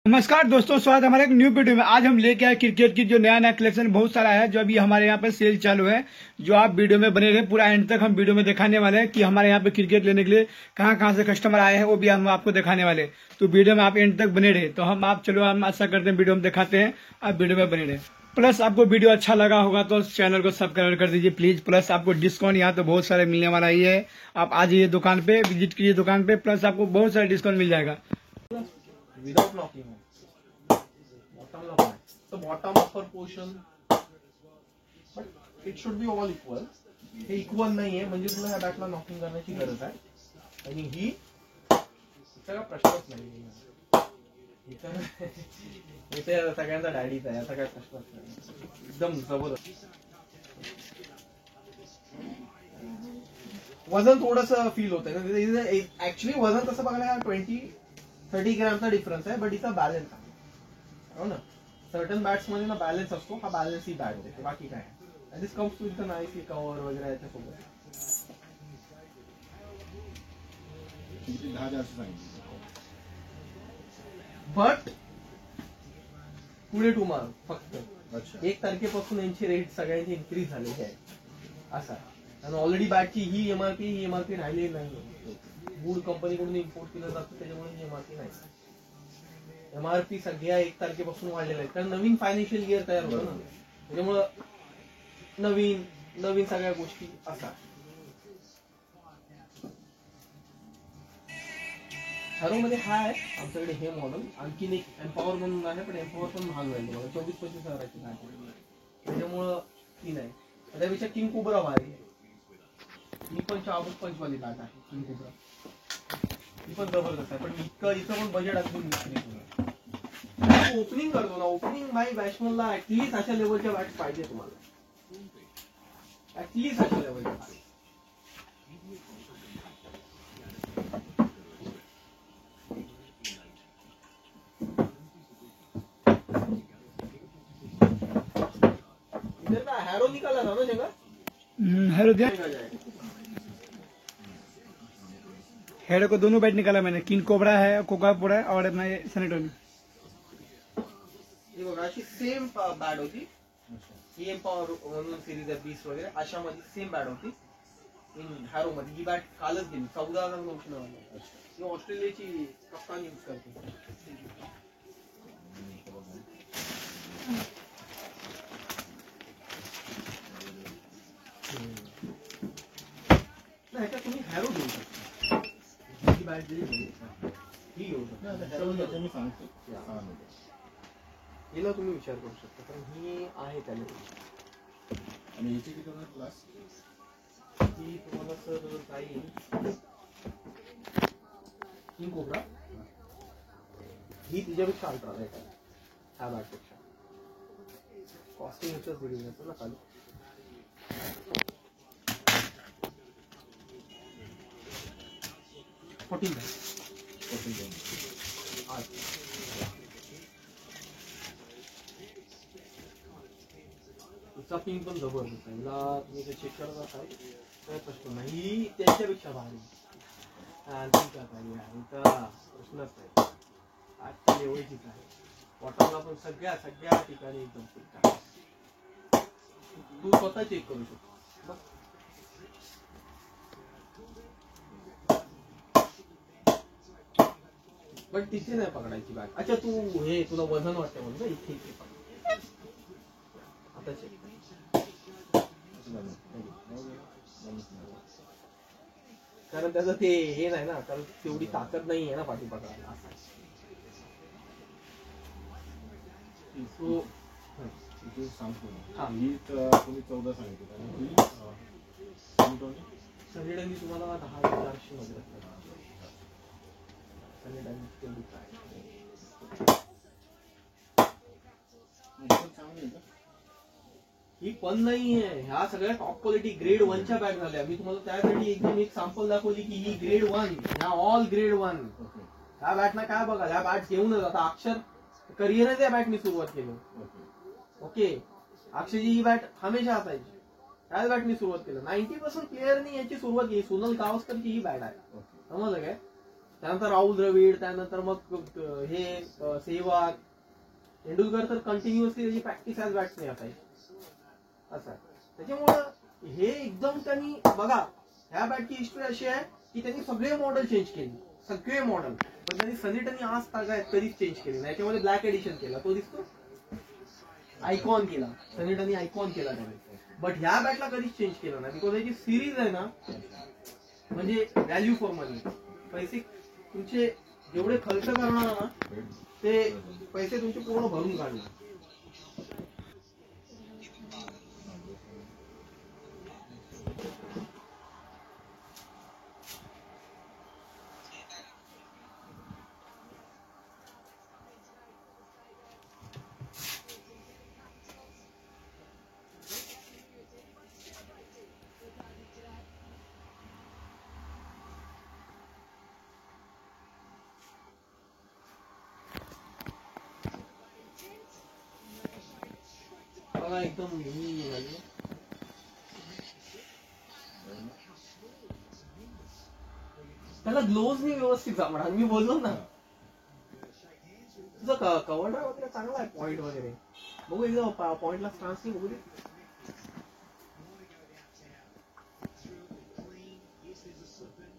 नमस्कार दोस्तों, स्वागत है हमारे एक न्यू वीडियो में। आज हम लेके आए क्रिकेट की जो नया कलेक्शन बहुत सारा है, जो अभी हमारे यहाँ पे सेल चालू है। जो आप वीडियो में बने रहे, पूरा एंड तक हम वीडियो में दिखाने वाले हैं कि हमारे यहाँ पे क्रिकेट लेने के लिए कहाँ कहाँ से कस्टमर आए हैं, वो भी हम आपको दिखाने वाले। तो वीडियो में आप एंड तक बने रहे। तो हम आशा करते हैं वीडियो में दिखाते हैं, आप वीडियो में बने रहे। प्लस आपको वीडियो अच्छा लगा होगा तो चैनल को सब्सक्राइब कर दीजिए प्लीज। प्लस आपको डिस्काउंट यहाँ तो बहुत सारे मिलने वाला ही है। आप आ जाइए दुकान पे, विजिट कीजिए दुकान पे, प्लस आपको बहुत सारे डिस्काउंट मिल जाएगा। Without locking on. Bottom lock on. So bottom upper portion, but it should be all equal. हे इक्वल नाही आहे म्हणजे तुला या बॅटला नॉकिंग करण्याची गरज आहे आणि ही सगळा प्रश्नच नाही. इथे सगळ्यांचा डॅडीचा आहे, असा काय प्रश्नच नाही. एकदम जबरदस्त. वजन थोडंसं फील होतंय ना. ऍक्च्युली वजन तसं बघायला 20-30 ग्रॅमचा डिफरन्स आहे, बट इथं बॅलन्स आहे. हो ना, सर्टन बॅट्स मध्ये ना बॅलन्स असतो, हा बॅलन्स ही बॅट देते, बाकी काय. This comes with the nice cover वगैरे याच्यासोबत. बट पुढे टुमारो फक्त 1 तारखेपासून यांचे रेट सगळ्यांचे इन्क्रीज झालेले आहे असा. आणि ऑलरेडी बॅटची ही एमआरपी राहिलेली नाही. वूड कंपनीकडून इम्पोर्ट केलं जातं, त्याच्यामुळे एमआरपी नाही. एमआरपी सगळ्या 1 तारखेपासून वाढलेला आहे, कारण नवीन फायनान्शियल इयर तयार होतं ना, त्याच्यामुळं नवीन सगळ्या गोष्टी असा. हॅरो मध्ये हा आहे आमच्याकडे हे मॉडेल. आणखीन एक एम्पॉवर म्हणून आहे, पण एम्पॉवर पण महाग आहे, 24-25 हजाराची आहे, त्याच्यामुळं ती नाही. त्यापेक्षा किंग कोब्रा भारी आहे. ही पण 4-5 वाली बॅट आहे किंग कोब्रा. ही पण जबरदस्त आहे, पण इथं पण बजेट अजून ओपनिंग करतो ना. ओपनिंग बाय बॅट्समनला ऍटलीस्ट अशा लेवलच्या बॅट्स पाहिजे तुम्हाला. ऍटलीस्ट अशा लेवलच्या बॅट्स. इधर ना हैरो निकाला था ना जगह. हैरो दिया, हैरो को दोनों बैट निकाला मैंने। किंग कोबरा है, कोकापुरा और अपना सैनिटोनी। हे बघा, अशी सेम बॅट होती. ही एम्पॉवर म्हणून सिरीज आहे 20 वगैरे अशा मध्ये सेम बॅट होती इन हॅरो मध्ये. ही बॅट कालच गेली 14,990. ही ऑस्ट्रेलियाची कप्तान यूज करते. ह्याच्यात तुम्ही हॅरो घेऊ शकता. ही बॅट जरी ही घेऊ शकता. मी सांगतो हिला तुम्ही विचार करू शकता, कारण ही आहे त्याला. आणि याची किती होणार क्लास? ही तुम्हाला सर जाईल किंग कोब्रा. ही तिच्यापेक्षा अल्ट्रा आहे का ह्या बॅटपेक्षा. कॉस्टिंग ह्याच्याच व्हिडिओ घेतो ना खाली. तिचा पिंग पण जबरदस्त आहे. हिला तुम्ही ते चेक करत असाल काय प्रश्न नाही, त्याच्यापेक्षा भारी. प्रश्नच नाही, आजच्या लेवलचीच आहे. बॉटमला पण सगळ्या ठिकाणी एकदम फिट आहे. तू स्वतः चेक करू शकतो. पण तिथे नाही पकडायची बॅट. अच्छा, तू हे तुला वजन वाटतं म्हणून ना, इथे आता चेक. कारण त्याचं ते हे नाही ना, कारण तेवढी ताकद नाही आहे ना पाठी पकडायला. सांगतो ना, ही तुम्ही 14 सांगितली. सगळ्यांनी तुम्हाला 10,400 मध्ये ही पण नाही आहे. ह्या सगळ्या टॉप क्वालिटी ग्रेड 1च्या बॅट झाल्या. मी तुम्हाला त्यासाठी एकदम एक सॅम्पल दाखवली की ही ग्रेड 1, ह्या ऑल ग्रेड 1. ह्या बॅटना काय बघा, ह्या बॅट घेऊनच आता अक्षर करिअरच या बॅटनी सुरुवात केली. ओके, अक्षरची ही बॅट हमेशा असायची, त्याच बॅटनी सुरुवात केली. 90% प्लेअरनी याची सुरुवात केली. सोनल गावस्करची ही बॅट आहे, समजलं काय. त्यानंतर राहुल द्रविड, त्यानंतर मग हे सेहवाग, तेंडुलकर तर कंटिन्युअसली त्याची प्रॅक्टिस ॲज बॅट्समॅन असायची असं. त्याच्यामुळं हे एकदम त्यांनी बघा, ह्या बॅटची हिस्ट्री अशी आहे की त्यांनी सगळे मॉडेल चेंज केले, सगळे मॉडेल, पण त्यांनी सनीटनी आज तागायत कधीच चेंज केले नाही. याच्यामध्ये ब्लॅक एडिशन केला, तो दिसतो आयकॉन केला, सनीटनी आयकॉन केला त्याने. बट ह्या बॅटला कधीच चेंज केलं नाही, बिकॉज याची सिरीज आहे ना, म्हणजे व्हॅल्यू फॉर मनी. पैसे तुमचे जेवढे खर्च करणार ना, ते पैसे तुमचे पूर्ण भरून काढणार. बघा एकदम ही झाली. त्याला ग्लोव्ज नाही व्यवस्थित जमणार, मी बोललो ना. तुझं कव्हर ड्राईव्ह वगैरे चांगला आहे, पॉइंट वगैरे बघू एकदा, पॉइंटला स्टान्स नाही बघू दे.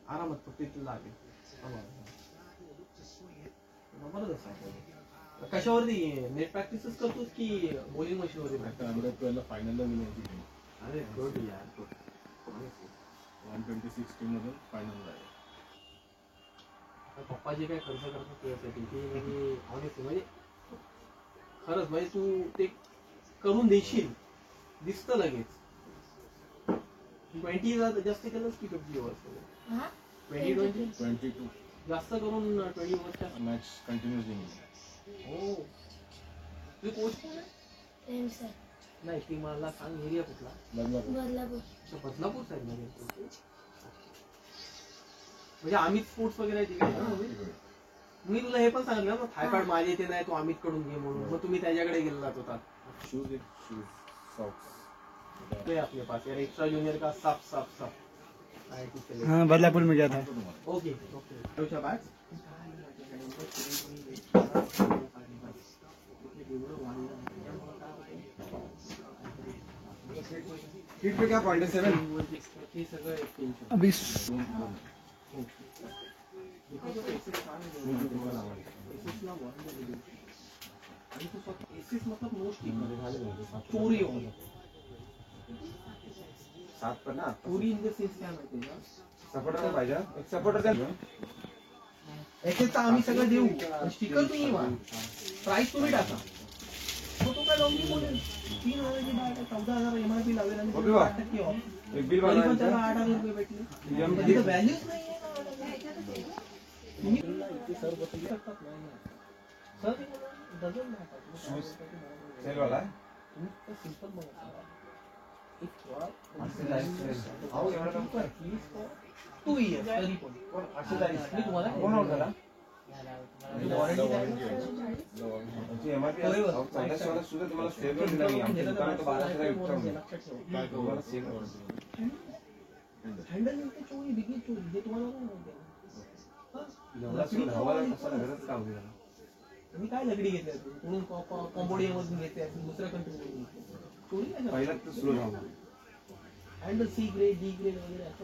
आरामात फक्त इथं लागेल. कशावरती नेट प्रॅक्टिस करतोस की बॉलिंग मशीन वरती? फायनलला गेली. अरे गुड यार, गुड. 126 टीम मधून फायनल आहे. पप्पा जे काय खर्च करतात त्यासाठी ते म्हणजे ऑनेस्टली म्हणजे खरंच म्हणजे तू ते करून देशील, दिसतं लगेच. 20 जास्त केलंच की 50 ओव्हर्स? 22 जास्त करून 20 ओव्हरच्या मॅच कंटिन्युअसली. हो. तुझे कोच कोण आहे? नाही ती मला सांग, एरिया कुठला? बदलापूर साईड मध्ये. म्हणजे अमित स्पोर्ट्स वगैरे तिकडे. मी तुला हे पण सांगितलं ना, थायरॉइड माझ्या इथे नाही, तू अमित कडून घे म्हणून. मग तुम्ही त्याच्याकडे गेला जात होता. शूज सॉक्स ते आपले पास यार, एक्स्ट्रा जूनियर का साफ साफ साफ. हाँ, बदलापुर में गया था. Okay okay. बॅट्स हिट पे क्या पॉइंट है? 7. हे सगळं टेन्शन. अभी मतलब मोस्ट चोरी होगी. 7 पर ना चोरी इन द सेन्स काय माहिती का? सपोर्टर पाहिजे, एक सपोर्टर. याच्यात आम्ही सगळं देऊ, स्टिकर तुम्ही मार, प्राइस तुम्ही टाका. तो काय जाऊन बोलेल 3,000ची बॅट 14,000 एमआरपी लावेल आणि 8% ऑफ. एक बिल तरी पण त्याला 8,000 रुपये भेटले. म्हणजे व्हॅल्यूच नाहीये ना. तुम्ही सर बसू शकतात नाही सर, डझन नाही सेल वाला है. तुम्ही सिंपल बघा. एक थोडा 2 इयर्स तरी पण 840 मी तुम्हाला कोण आउट झाला? एमआरपी सुद्धा तुम्हाला सेव्ह दिला नाही. आमच्या दुकानात 12,000 तुम्हाला सेव्ह हँडल मिळते चोरी, बिगी चोरी, जे तुम्हाला तुम्ही काय लगडी घेतल्या, कोणून कॉम्बोडियामधून घेतल्या, दुसऱ्या कंट्रीमधून चोरी नाही. पहिला तर स्लो झाला. Handle C grade, D grade वगैरे असं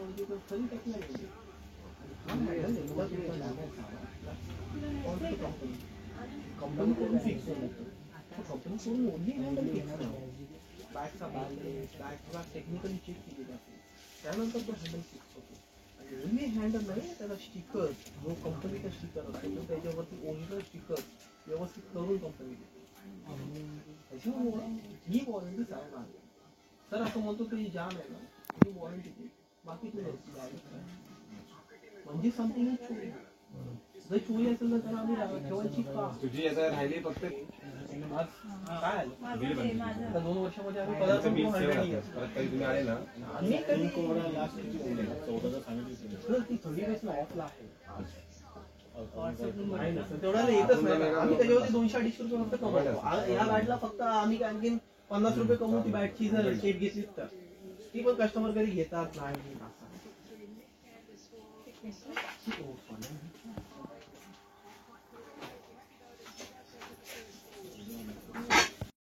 सगळी टेक्नॉलॉजी. कंपनी करून फिक्स होतं, कंपनी करून ओनली हँडल फिक्स. बॅटचा बॅटचा टेक्निकली चेक केली जाते, त्यानंतर तो हँडल फिक्स होतो. आणि ओनली हँडल नाही, त्याला स्टिकर, जो कंपनीचा स्टिकर असतो तो त्याच्यावरती ओरिजिनल स्टिकर व्यवस्थित करून कंपनी देते. त्याच्यामुळे ही वॉरंटी चालणार. सर असं म्हणतो की जाम आहे ना, ही वॉरंटी दे, बाकी तुला म्हणजे समथिंग इज चोरी. जर चोरी असेल तर त्याला आम्ही ठेवायची का? तुझी आता राहिली फक्त काय आलं बिल बनते. 2 वर्षामध्ये आम्ही पदार्थ बिल सेव्ह राहतं. परत काही तुम्ही आले ना, आम्ही कधी लास्ट किती बोलले? 14,000 सांगितली. सर ती 30 डेजला ऑफला आहे. नाही ना सर, तेवढ्याला येतच नाही. आम्ही त्याच्यावरती 200-250 रुपये फक्त कमवतो. या बॅटला फक्त आम्ही आणखी 50 रुपये कमवू ती बॅटची जर शेट घेतली तर. ती पण कस्टमर कधी घेतात नाही.